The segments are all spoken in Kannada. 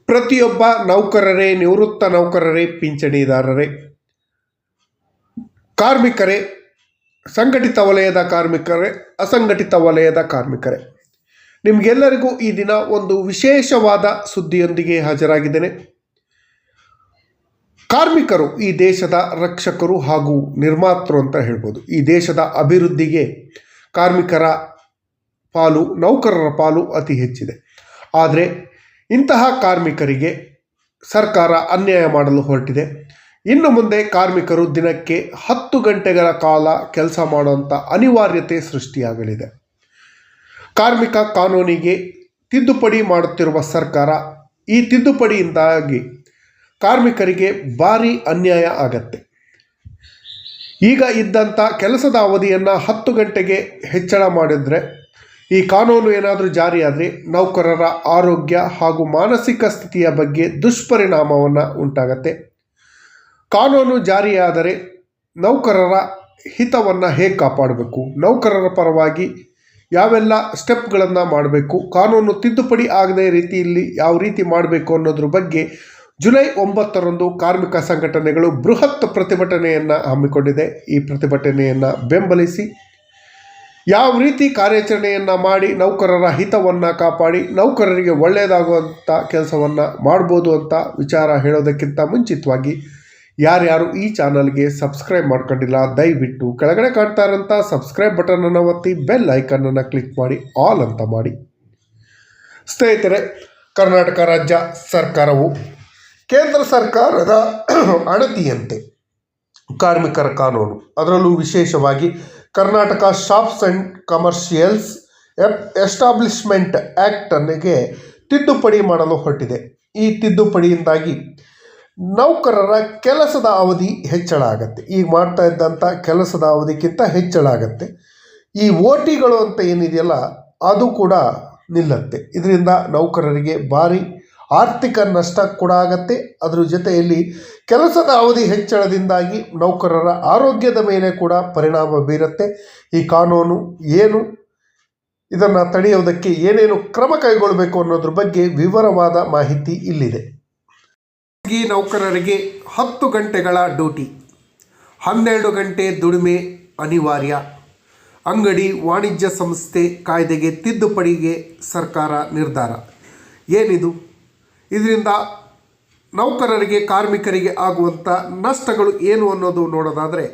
ಪ್ರತಿಯೊಬ್ಬ ನೌಕರರೇ, ನಿವೃತ್ತ ನೌಕರರೇ, ಪಿಂಚಣಿದಾರರೇ, ಕಾರ್ಮಿಕರೇ, ಸಂಘಟಿತ ವಲಯದ ಕಾರ್ಮಿಕರೇ, ಅಸಂಘಟಿತ ವಲಯದ ಕಾರ್ಮಿಕರೇ, ನಿಮಗೆಲ್ಲರಿಗೂ ಈ ದಿನ ಒಂದು ವಿಶೇಷವಾದ ಸುದ್ದಿಯೊಂದಿಗೆ ಹಾಜರಾಗಿದ್ದೇನೆ. ಕಾರ್ಮಿಕರು ಈ ದೇಶದ ರಕ್ಷಕರು ಹಾಗೂ ನಿರ್ಮಾತೃ ಅಂತ ಹೇಳ್ಬೋದು. ಈ ದೇಶದ ಅಭಿವೃದ್ಧಿಗೆ ಕಾರ್ಮಿಕರ ಪಾಲು, ನೌಕರರ ಪಾಲು ಅತಿ ಹೆಚ್ಚಿದೆ. ಆದರೆ ಇಂತಹ ಕಾರ್ಮಿಕರಿಗೆ ಸರ್ಕಾರ ಅನ್ಯಾಯ ಮಾಡಲು ಹೊರಟಿದೆ. ಇನ್ನು ಮುಂದೆ ಕಾರ್ಮಿಕರು ದಿನಕ್ಕೆ 10 ಗಂಟೆಗಳ ಕಾಲ ಕೆಲಸ ಮಾಡುವಂಥ ಅನಿವಾರ್ಯತೆ ಸೃಷ್ಟಿಯಾಗಲಿದೆ. ಕಾರ್ಮಿಕ ಕಾನೂನಿಗೆ ತಿದ್ದುಪಡಿ ಮಾಡುತ್ತಿರುವ ಸರ್ಕಾರ, ಈ ತಿದ್ದುಪಡಿಯಿಂದಾಗಿ ಕಾರ್ಮಿಕರಿಗೆ ಭಾರಿ ಅನ್ಯಾಯ ಆಗತ್ತೆ. ಈಗ ಇದ್ದಂಥ ಕೆಲಸದ ಅವಧಿಯನ್ನು 10 ಗಂಟೆಗೆ ಹೆಚ್ಚಳ ಮಾಡಿದರೆ, ಈ ಕಾನೂನು ಏನಾದರೂ ಜಾರಿಯಾದರೆ ನೌಕರರ ಆರೋಗ್ಯ ಹಾಗೂ ಮಾನಸಿಕ ಸ್ಥಿತಿಯ ಬಗ್ಗೆ ದುಷ್ಪರಿಣಾಮವನ್ನು ಉಂಟಾಗತ್ತೆ. ಕಾನೂನು ಜಾರಿಯಾದರೆ ನೌಕರರ ಹಿತವನ್ನು ಹೇಗೆ ಕಾಪಾಡಬೇಕು, ನೌಕರರ ಪರವಾಗಿ ಯಾವೆಲ್ಲ ಸ್ಟೆಪ್ಗಳನ್ನು ಮಾಡಬೇಕು, ಕಾನೂನು ತಿದ್ದುಪಡಿ ಆಗದ ರೀತಿಯಲ್ಲಿ ಯಾವ ರೀತಿ ಮಾಡಬೇಕು ಅನ್ನೋದ್ರ ಬಗ್ಗೆ ಜುಲೈ 9ರಂದು ಕಾರ್ಮಿಕ ಸಂಘಟನೆಗಳು ಬೃಹತ್ ಪ್ರತಿಭಟನೆಯನ್ನು ಹಮ್ಮಿಕೊಂಡಿದೆ. ಈ ಪ್ರತಿಭಟನೆಯನ್ನು ಬೆಂಬಲಿಸಿ ಯಾವ ರೀತಿ ಕಾರ್ಯಾಚರಣೆಯನ್ನು ಮಾಡಿ ನೌಕರರ ಹಿತವನ್ನು ಕಾಪಾಡಿ ನೌಕರರಿಗೆ ಒಳ್ಳೆಯದಾಗುವಂಥ ಕೆಲಸವನ್ನು ಮಾಡ್ಬೋದು ಅಂತ ವಿಚಾರ ಹೇಳೋದಕ್ಕಿಂತ ಮುಂಚಿತವಾಗಿ, ಯಾರ್ಯಾರು ಈ ಚಾನಲ್ಗೆ ಸಬ್ಸ್ಕ್ರೈಬ್ ಮಾಡ್ಕೊಂಡಿಲ್ಲ ದಯವಿಟ್ಟು ಕೆಳಗಡೆ ಕಾಣ್ತಾ ಇರೋಂಥ ಸಬ್ಸ್ಕ್ರೈಬ್ ಬಟನನ್ನು ಒತ್ತಿ ಬೆಲ್ ಐಕನ್ನನ್ನು ಕ್ಲಿಕ್ ಮಾಡಿ ಆಲ್ ಅಂತ ಮಾಡಿ. ಸ್ನೇಹಿತರೆ, ಕರ್ನಾಟಕ ರಾಜ್ಯ ಸರ್ಕಾರವು ಕೇಂದ್ರ ಸರ್ಕಾರದ ಅಣತಿಯಂತೆ ಕಾರ್ಮಿಕರ ಕಾನೂನು, ಅದರಲ್ಲೂ ವಿಶೇಷವಾಗಿ Karnataka shops and commercials establishment ಆ್ಯಕ್ಟನ್ನಿಗೆ ತಿದ್ದುಪಡಿ ಮಾಡಲು ಹೊರಟಿದೆ. ಈ ತಿದ್ದುಪಡಿಯಿಂದಾಗಿ ನೌಕರರ ಕೆಲಸದ ಅವಧಿ ಹೆಚ್ಚಳ ಆಗತ್ತೆ. ಈಗ ಮಾಡ್ತಾ ಇದ್ದಂಥ ಕೆಲಸದ ಅವಧಿಗಿಂತ ಹೆಚ್ಚಳ ಆಗತ್ತೆ. ಈ OTಗಳು ಅಂತ ಏನಿದೆಯಲ್ಲ ಅದು ಕೂಡ ನಿಲ್ಲತ್ತೆ. ಇದರಿಂದ ನೌಕರರಿಗೆ ಭಾರಿ ಆರ್ಥಿಕ ನಷ್ಟ ಕೂಡ ಆಗತ್ತೆ. ಅದರ ಜೊತೆಯಲ್ಲಿ ಕೆಲಸದ ಅವಧಿ ಹೆಚ್ಚಳದಿಂದಾಗಿ ನೌಕರರ ಆರೋಗ್ಯದ ಮೇಲೆ ಕೂಡ ಪರಿಣಾಮ ಬೀರುತ್ತೆ. ಈ ಕಾನೂನು ಏನು, ಇದನ್ನು ತಡೆಯೋದಕ್ಕೆ ಏನೇನು ಕ್ರಮ ಕೈಗೊಳ್ಳಬೇಕು ಅನ್ನೋದ್ರ ಬಗ್ಗೆ ವಿವರವಾದ ಮಾಹಿತಿ ಇಲ್ಲಿದೆ. ಈ ನೌಕರರಿಗೆ 10 ಗಂಟೆಗಳ ಡ್ಯೂಟಿ, 12 ಗಂಟೆ ದುಡಿಮೆ ಅನಿವಾರ್ಯ. ಅಂಗಡಿ ವಾಣಿಜ್ಯ ಸಂಸ್ಥೆ ಕಾಯ್ದೆಗೆ ತಿದ್ದುಪಡಿಗೆ ಸರ್ಕಾರ ನಿರ್ಧಾರ. ಏನಿದು? ಇದರಿಂದ ನೌಕರರಿಗೆ, ಕಾರ್ಮಿಕರಿಗೆ ಆಗುವಂಥ ನಷ್ಟಗಳು ಏನು ಅನ್ನೋದು ನೋಡೋದಾದರೆ,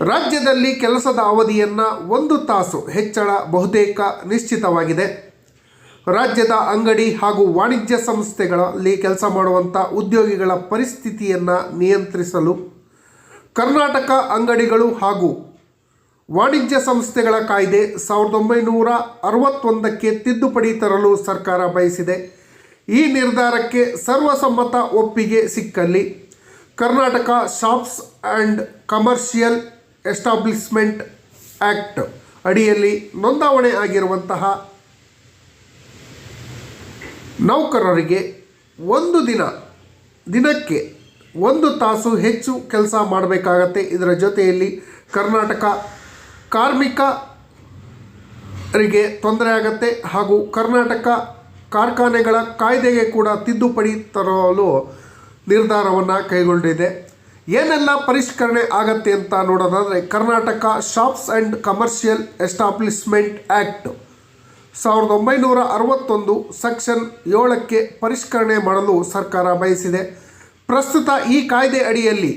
ರಾಜ್ಯದಲ್ಲಿ ಕೆಲಸದ ಅವಧಿಯನ್ನು 1 ತಾಸು ಹೆಚ್ಚಳ ಬಹುತೇಕ ನಿಶ್ಚಿತವಾಗಿದೆ. ರಾಜ್ಯದ ಅಂಗಡಿ ಹಾಗೂ ವಾಣಿಜ್ಯ ಸಂಸ್ಥೆಗಳಲ್ಲಿ ಕೆಲಸ ಮಾಡುವಂಥ ಉದ್ಯೋಗಿಗಳ ಪರಿಸ್ಥಿತಿಯನ್ನು ನಿಯಂತ್ರಿಸಲು ಕರ್ನಾಟಕ ಅಂಗಡಿಗಳು ಹಾಗೂ ವಾಣಿಜ್ಯ ಸಂಸ್ಥೆಗಳ ಕಾಯ್ದೆ 1961ಕ್ಕೆ ತಿದ್ದುಪಡಿ ತರಲು ಸರ್ಕಾರ ಬಯಸಿದೆ. ಈ ನಿರ್ಧಾರಕ್ಕೆ ಸರ್ವಸಮ್ಮತ ಒಪ್ಪಿಗೆ ಸಿಕ್ಕಲ್ಲಿ Karnataka shops and commercial establishment act ಅಡಿಯಲ್ಲಿ ನೋಂದಾವಣೆ ಆಗಿರುವಂತಹ ನೌಕರರಿಗೆ ದಿನಕ್ಕೆ 1 ತಾಸು ಹೆಚ್ಚು ಕೆಲಸ ಮಾಡಬೇಕಾಗತ್ತೆ. ಇದರ ಜೊತೆಯಲ್ಲಿ ಕರ್ನಾಟಕ ಕಾರ್ಮಿಕರಿಗೆ ತೊಂದರೆ ಆಗತ್ತೆ ಹಾಗೂ ಕರ್ನಾಟಕ ಕಾರ್ಖಾನೆಗಳ ಕಾಯ್ದೆಗೆ ಕೂಡ ತಿದ್ದುಪಡಿ ತರಲು ನಿರ್ಧಾರವನ್ನು ಕೈಗೊಂಡಿದೆ. ಏನೆಲ್ಲ ಪರಿಷ್ಕರಣೆ ಆಗತ್ತೆ ಅಂತ ನೋಡೋದಾದರೆ, Karnataka shops and commercial establishment act 1961 section 7ಕ್ಕೆ ಪರಿಷ್ಕರಣೆ ಮಾಡಲು ಸರ್ಕಾರ ಬಯಸಿದೆ. ಪ್ರಸ್ತುತ ಈ ಕಾಯ್ದೆ ಅಡಿಯಲ್ಲಿ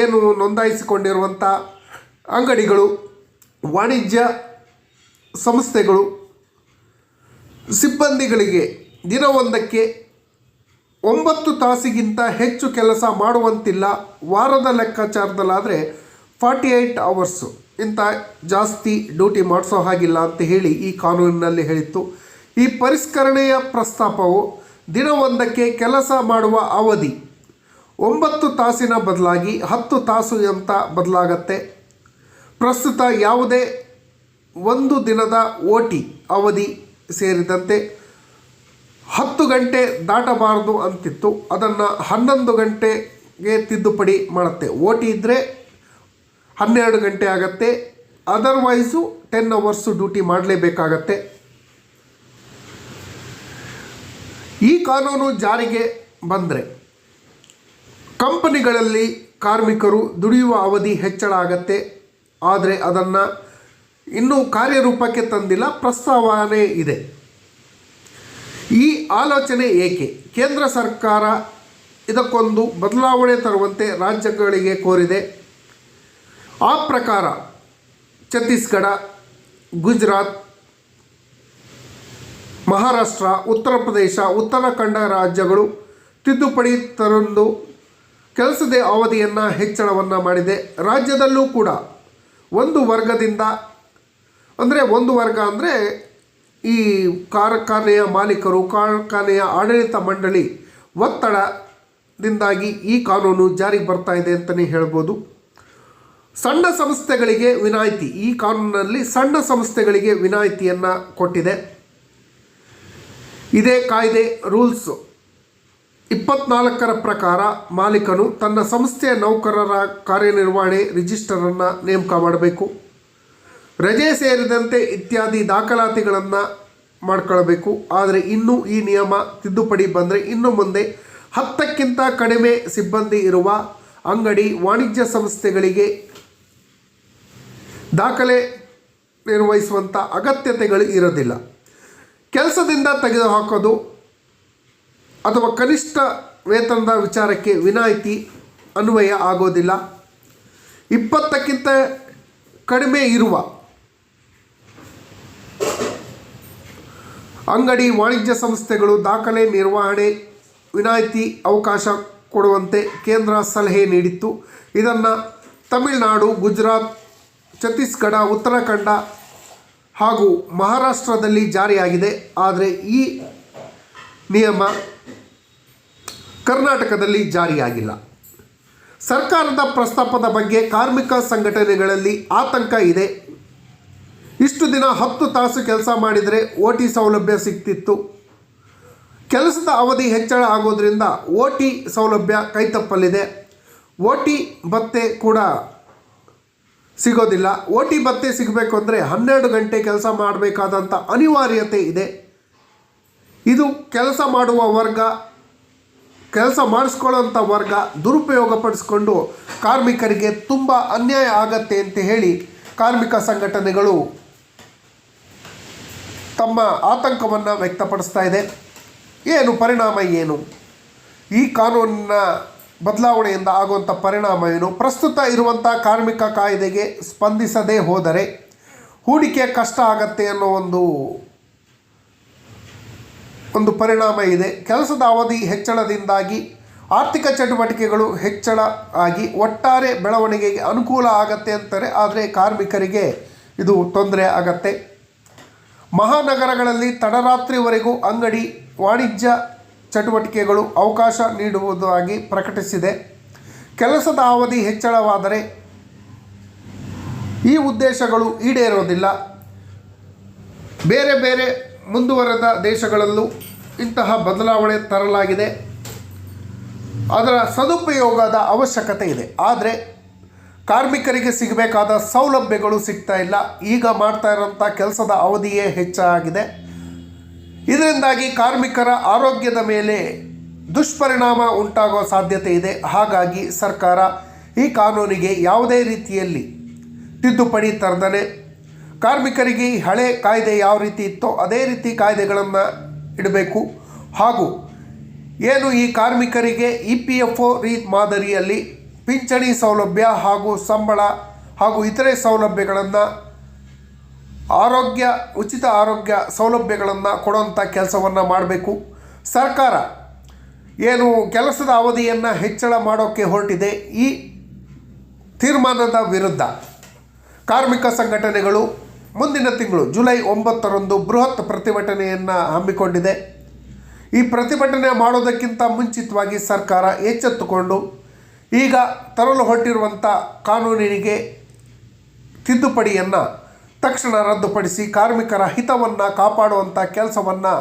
ಏನು ನೋಂದಾಯಿಸಿಕೊಂಡಿರುವಂಥ ಅಂಗಡಿಗಳು, ವಾಣಿಜ್ಯ ಸಂಸ್ಥೆಗಳು ಸಿಬ್ಬಂದಿಗಳಿಗೆ ದಿನವೊಂದಕ್ಕೆ 9 ತಾಸಿಗಿಂತ ಹೆಚ್ಚು ಕೆಲಸ ಮಾಡುವಂತಿಲ್ಲ. ವಾರದ ಲೆಕ್ಕಾಚಾರದಲ್ಲಾದರೆ 48 ಅವರ್ಸು ಇಂಥ ಜಾಸ್ತಿ ಡ್ಯೂಟಿ ಮಾಡಿಸೋ ಹಾಗಿಲ್ಲ ಅಂತ ಹೇಳಿ ಈ ಕಾನೂನಿನಲ್ಲಿ ಹೇಳಿತ್ತು. ಈ ಪರಿಷ್ಕರಣೆಯ ಪ್ರಸ್ತಾಪವು ದಿನವೊಂದಕ್ಕೆ ಕೆಲಸ ಮಾಡುವ ಅವಧಿ 9 ತಾಸಿನ ಬದಲಾಗಿ 10 ತಾಸು ಅಂತ ಬದಲಾಗತ್ತೆ. ಪ್ರಸ್ತುತ ಯಾವುದೇ ಒಂದು ದಿನದ OT ಅವಧಿ ಸೇರಿದಂತೆ 10 ಗಂಟೆ ದಾಟಬಾರದು ಅಂತಿತ್ತು. ಅದನ್ನು 11 ಗಂಟೆಗೆ ತಿದ್ದುಪಡಿ ಮಾಡುತ್ತೆ. OT ಇದ್ದರೆ 12 ಗಂಟೆ ಆಗತ್ತೆ. ಅದರ್ವೈಸು 10 ಅವರ್ಸು ಡ್ಯೂಟಿ ಮಾಡಲೇಬೇಕಾಗತ್ತೆ. ಈ ಕಾನೂನು ಜಾರಿಗೆ ಬಂದರೆ ಕಂಪನಿಗಳಲ್ಲಿ ಕಾರ್ಮಿಕರು ದುಡಿಯುವ ಅವಧಿ ಹೆಚ್ಚಳ ಆಗತ್ತೆ. ಆದರೆ ಅದನ್ನು ಇನ್ನೂ ಕಾರ್ಯರೂಪಕ್ಕೆ ತಂದಿಲ್ಲ, ಪ್ರಸ್ತಾವನೆ ಇದೆ. ಈ ಆಲೋಚನೆ ಏಕೆ? ಕೇಂದ್ರ ಸರ್ಕಾರ ಇದಕ್ಕೊಂದು ಬದಲಾವಣೆ ತರುವಂತೆ ರಾಜ್ಯಗಳಿಗೆ ಕೋರಿದೆ. ಆ ಪ್ರಕಾರ ಛತ್ತೀಸ್ಗಢ, ಗುಜರಾತ್, ಮಹಾರಾಷ್ಟ್ರ, ಉತ್ತರ ಪ್ರದೇಶ, ಉತ್ತರಾಖಂಡ ರಾಜ್ಯಗಳು ತಿದ್ದುಪಡಿ ತರಲು ಕೆಲಸದ ಅವಧಿಯನ್ನು ಹೆಚ್ಚಳವನ್ನು ಮಾಡಿದೆ. ರಾಜ್ಯದಲ್ಲೂ ಕೂಡ ಒಂದು ವರ್ಗದಿಂದ ಒಂದು ವರ್ಗ ಅಂದರೆ ಈ ಕಾರ್ಖಾನೆಯ ಮಾಲೀಕರು, ಕಾರ್ಖಾನೆಯ ಆಡಳಿತ ಮಂಡಳಿ ಒತ್ತಡದಿಂದಾಗಿ ಈ ಕಾನೂನು ಜಾರಿಗೆ ಬರ್ತಾ ಇದೆ ಅಂತಲೇ ಹೇಳ್ಬೋದು. ಸಣ್ಣ ಸಂಸ್ಥೆಗಳಿಗೆ ವಿನಾಯಿತಿ, ಈ ಕಾನೂನಿನಲ್ಲಿ ಸಣ್ಣ ಸಂಸ್ಥೆಗಳಿಗೆ ವಿನಾಯಿತಿಯನ್ನು ಕೊಟ್ಟಿದೆ. ಇದೇ ಕಾಯ್ದೆ ರೂಲ್ಸ್ 24ರ ಪ್ರಕಾರ ಮಾಲೀಕನು ತನ್ನ ಸಂಸ್ಥೆಯ ನೌಕರರ ಕಾರ್ಯನಿರ್ವಹಣೆ ರಿಜಿಸ್ಟರನ್ನು ನೇಮಕ ಮಾಡಬೇಕು. ರಜೆ ಸೇರಿದಂತೆ ಇತ್ಯಾದಿ ದಾಖಲಾತಿಗಳನ್ನು ಮಾಡ್ಕೊಳ್ಬೇಕು. ಆದರೆ ಇನ್ನೂ ಈ ನಿಯಮ ತಿದ್ದುಪಡಿ ಬಂದರೆ ಇನ್ನು ಮುಂದೆ 10ಕ್ಕಿಂತ ಕಡಿಮೆ ಸಿಬ್ಬಂದಿ ಇರುವ ಅಂಗಡಿ, ವಾಣಿಜ್ಯ ಸಂಸ್ಥೆಗಳಿಗೆ ದಾಖಲೆ ನಿರ್ವಹಿಸುವಂಥ ಅಗತ್ಯತೆಗಳು ಇರೋದಿಲ್ಲ. ಕೆಲಸದಿಂದ ತೆಗೆದುಹಾಕೋದು ಅಥವಾ ಕನಿಷ್ಠ ವೇತನದ ವಿಚಾರಕ್ಕೆ ವಿನಾಯಿತಿ ಅನ್ವಯ ಆಗೋದಿಲ್ಲ. 20ಕ್ಕಿಂತ ಕಡಿಮೆ ಇರುವ ಅಂಗಡಿ, ವಾಣಿಜ್ಯ ಸಂಸ್ಥೆಗಳು ದಾಖಲೆ ನಿರ್ವಹಣೆ ವಿನಾಯಿತಿ ಅವಕಾಶ ಕೊಡುವಂತೆ ಕೇಂದ್ರ ಸಲಹೆ ನೀಡಿತ್ತು. ಇದನ್ನು ತಮಿಳುನಾಡು, ಗುಜರಾತ್, ಛತ್ತೀಸ್ಗಢ, ಉತ್ತರಾಖಂಡ ಹಾಗೂ ಮಹಾರಾಷ್ಟ್ರದಲ್ಲಿ ಜಾರಿಯಾಗಿದೆ. ಆದರೆ ಈ ನಿಯಮ ಕರ್ನಾಟಕದಲ್ಲಿ ಜಾರಿಯಾಗಿಲ್ಲ. ಸರ್ಕಾರದ ಪ್ರಸ್ತಾಪದ ಬಗ್ಗೆ ಕಾರ್ಮಿಕ ಸಂಘಟನೆಗಳಲ್ಲಿ ಆತಂಕ ಇದೆ. ಇಷ್ಟು ದಿನ 10 ತಾಸು ಕೆಲಸ ಮಾಡಿದರೆ OT ಸೌಲಭ್ಯ ಸಿಗ್ತಿತ್ತು. ಕೆಲಸದ ಅವಧಿ ಹೆಚ್ಚಳ ಆಗೋದ್ರಿಂದ OT ಸೌಲಭ್ಯ ಕೈತಪ್ಪಲಿದೆ. OT ಭತ್ಯೆ ಕೂಡ ಸಿಗೋದಿಲ್ಲ. OT ಭತ್ಯೆ ಸಿಗಬೇಕು ಅಂದರೆ 12 ಗಂಟೆ ಕೆಲಸ ಮಾಡಬೇಕಾದಂಥ ಅನಿವಾರ್ಯತೆ ಇದೆ. ಇದು ಕೆಲಸ ಮಾಡುವ ವರ್ಗ, ಕೆಲಸ ಮಾಡಿಸ್ಕೊಳ್ಳೋಂಥ ವರ್ಗ ದುರುಪಯೋಗಪಡಿಸ್ಕೊಂಡು ಕಾರ್ಮಿಕರಿಗೆ ತುಂಬ ಅನ್ಯಾಯ ಆಗತ್ತೆ ಅಂತ ಹೇಳಿ ಕಾರ್ಮಿಕ ಸಂಘಟನೆಗಳು ತಮ್ಮ ಆತಂಕವನ್ನು ವ್ಯಕ್ತಪಡಿಸ್ತಾ ಇದೆ. ಪರಿಣಾಮ ಏನು? ಈ ಕಾನೂನಿನ ಬದಲಾವಣೆಯಿಂದ ಆಗುವಂಥ ಪರಿಣಾಮ ಏನು? ಪ್ರಸ್ತುತ ಇರುವಂಥ ಕಾರ್ಮಿಕ ಕಾಯ್ದೆಗೆ ಸ್ಪಂದಿಸದೇ ಹೋದರೆ ಹೂಡಿಕೆ ಕಷ್ಟ ಆಗತ್ತೆ ಅನ್ನೋ ಒಂದು ಪರಿಣಾಮ ಇದೆ. ಕೆಲಸದ ಅವಧಿ ಹೆಚ್ಚಳದಿಂದಾಗಿ ಆರ್ಥಿಕ ಚಟುವಟಿಕೆಗಳು ಹೆಚ್ಚಳ ಆಗಿ ಒಟ್ಟಾರೆ ಬೆಳವಣಿಗೆಗೆ ಅನುಕೂಲ ಆಗತ್ತೆ ಅಂತಾರೆ. ಆದರೆ ಕಾರ್ಮಿಕರಿಗೆ ಇದು ತೊಂದರೆ ಆಗತ್ತೆ. ಮಹಾನಗರಗಳಲ್ಲಿ ತಡರಾತ್ರಿವರೆಗೂ ಅಂಗಡಿ, ವಾಣಿಜ್ಯ ಚಟುವಟಿಕೆಗಳು ಅವಕಾಶ ನೀಡುವುದಾಗಿ ಪ್ರಕಟಿಸಿದೆ. ಕೆಲಸದ ಅವಧಿ ಹೆಚ್ಚಳವಾದರೆ ಈ ಉದ್ದೇಶಗಳು ಈಡೇರೋದಿಲ್ಲ. ಬೇರೆ ಬೇರೆ ಮುಂದುವರೆದ ದೇಶಗಳಲ್ಲೂ ಇಂತಹ ಬದಲಾವಣೆ ತರಲಾಗಿದೆ. ಅದರ ಸದುಪಯೋಗದ ಅವಶ್ಯಕತೆ ಇದೆ. ಆದರೆ ಕಾರ್ಮಿಕರಿಗೆ ಸಿಗಬೇಕಾದ ಸೌಲಭ್ಯಗಳು ಸಿಗ್ತಾ ಇಲ್ಲ. ಈಗ ಮಾಡ್ತಾ ಇರೋಂಥ ಕೆಲಸದ ಅವಧಿಯೇ ಹೆಚ್ಚಾಗಿದೆ. ಇದರಿಂದಾಗಿ ಕಾರ್ಮಿಕರ ಆರೋಗ್ಯದ ಮೇಲೆ ದುಷ್ಪರಿಣಾಮ ಉಂಟಾಗುವ ಸಾಧ್ಯತೆ ಇದೆ. ಹಾಗಾಗಿ ಸರ್ಕಾರ ಈ ಕಾನೂನಿಗೆ ಯಾವುದೇ ರೀತಿಯಲ್ಲಿ ತಿದ್ದುಪಡಿ ತರದೇ ಕಾರ್ಮಿಕರಿಗೆ ಹಳೆ ಕಾಯ್ದೆ ಯಾವ ರೀತಿ ಇತ್ತೋ ಅದೇ ರೀತಿ ಕಾಯ್ದೆಗಳನ್ನು ಇಡಬೇಕು. ಹಾಗೂ ಏನು ಈ ಕಾರ್ಮಿಕರಿಗೆ EPFO ಮಾದರಿಯಲ್ಲಿ ಪಿಂಚಣಿ ಸೌಲಭ್ಯ ಹಾಗೂ ಸಂಬಳ ಹಾಗೂ ಇತರೆ ಸೌಲಭ್ಯಗಳನ್ನು ಉಚಿತ ಆರೋಗ್ಯ ಸೌಲಭ್ಯಗಳನ್ನು ಕೊಡುವಂಥ ಕೆಲಸವನ್ನು ಮಾಡಬೇಕು. ಸರ್ಕಾರ ಏನು ಕೆಲಸದ ಅವಧಿಯನ್ನು ಹೆಚ್ಚಳ ಮಾಡೋಕ್ಕೆ ಹೊರಟಿದೆ, ಈ ತೀರ್ಮಾನದ ವಿರುದ್ಧ ಕಾರ್ಮಿಕ ಸಂಘಟನೆಗಳು ಮುಂದಿನ ತಿಂಗಳು ಜುಲೈ 9ರಂದು ಬೃಹತ್ ಪ್ರತಿಭಟನೆಯನ್ನು ಹಮ್ಮಿಕೊಂಡಿದೆ. ಈ ಪ್ರತಿಭಟನೆ ಮಾಡೋದಕ್ಕಿಂತ ಮುಂಚಿತವಾಗಿ ಸರ್ಕಾರ ಎಚ್ಚೆತ್ತುಕೊಂಡು ಈಗ ತರಲು ಹೊರಟಿರುವಂಥ ಕಾನೂನಿಗೆ ತಿದ್ದುಪಡಿಯನ್ನು ತಕ್ಷಣ ರದ್ದುಪಡಿಸಿ ಕಾರ್ಮಿಕರ ಹಿತವನ್ನು ಕಾಪಾಡುವಂಥ ಕೆಲಸವನ್ನು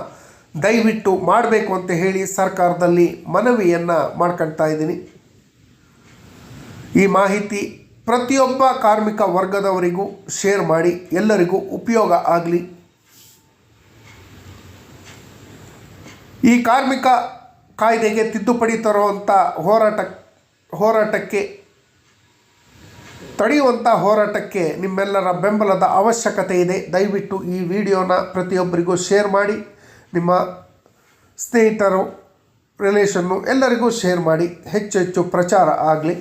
ದಯವಿಟ್ಟು ಮಾಡಬೇಕು ಅಂತ ಹೇಳಿ ಸರ್ಕಾರದಲ್ಲಿ ಮನವಿಯನ್ನು ಮಾಡ್ಕೊಳ್ತಾ ಇದ್ದೀನಿ. ಈ ಮಾಹಿತಿ ಪ್ರತಿಯೊಬ್ಬ ಕಾರ್ಮಿಕ ವರ್ಗದವರಿಗೂ ಶೇರ್ ಮಾಡಿ, ಎಲ್ಲರಿಗೂ ಉಪಯೋಗ ಆಗಲಿ. ಈ ಕಾರ್ಮಿಕ ಕಾಯ್ದೆಗೆ ತಿದ್ದುಪಡಿ ತರುವಂಥ ಹೋರಾಟಕ್ಕೆ ತಡೆಯುವಂಥ ಹೋರಾಟಕ್ಕೆ ನಿಮ್ಮೆಲ್ಲರ ಬೆಂಬಲದ ಅವಶ್ಯಕತೆ ಇದೆ. ದಯವಿಟ್ಟು ಈ ವಿಡಿಯೋನ ಪ್ರತಿಯೊಬ್ಬರಿಗೂ ಶೇರ್ ಮಾಡಿ, ನಿಮ್ಮ ಸ್ನೇಹಿತರು, ರಿಲೇಷನ್ನು ಎಲ್ಲರಿಗೂ ಶೇರ್ ಮಾಡಿ, ಹೆಚ್ಚು ಹೆಚ್ಚು ಪ್ರಚಾರ ಆಗಲಿ.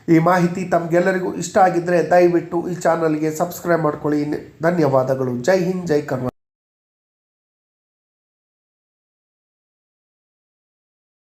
ಈ ಮಾಹಿತಿ ತಮಗೆಲ್ಲರಿಗೂ ಇಷ್ಟ ಆಗಿದ್ದರೆ ದಯವಿಟ್ಟು ಈ ಚಾನಲ್ಗೆ ಸಬ್ಸ್ಕ್ರೈಬ್ ಮಾಡ್ಕೊಳ್ಳಿ. ಧನ್ಯವಾದಗಳು. ಜೈ ಹಿಂದ್, ಜೈ ಕರ್ನಾಟಕ.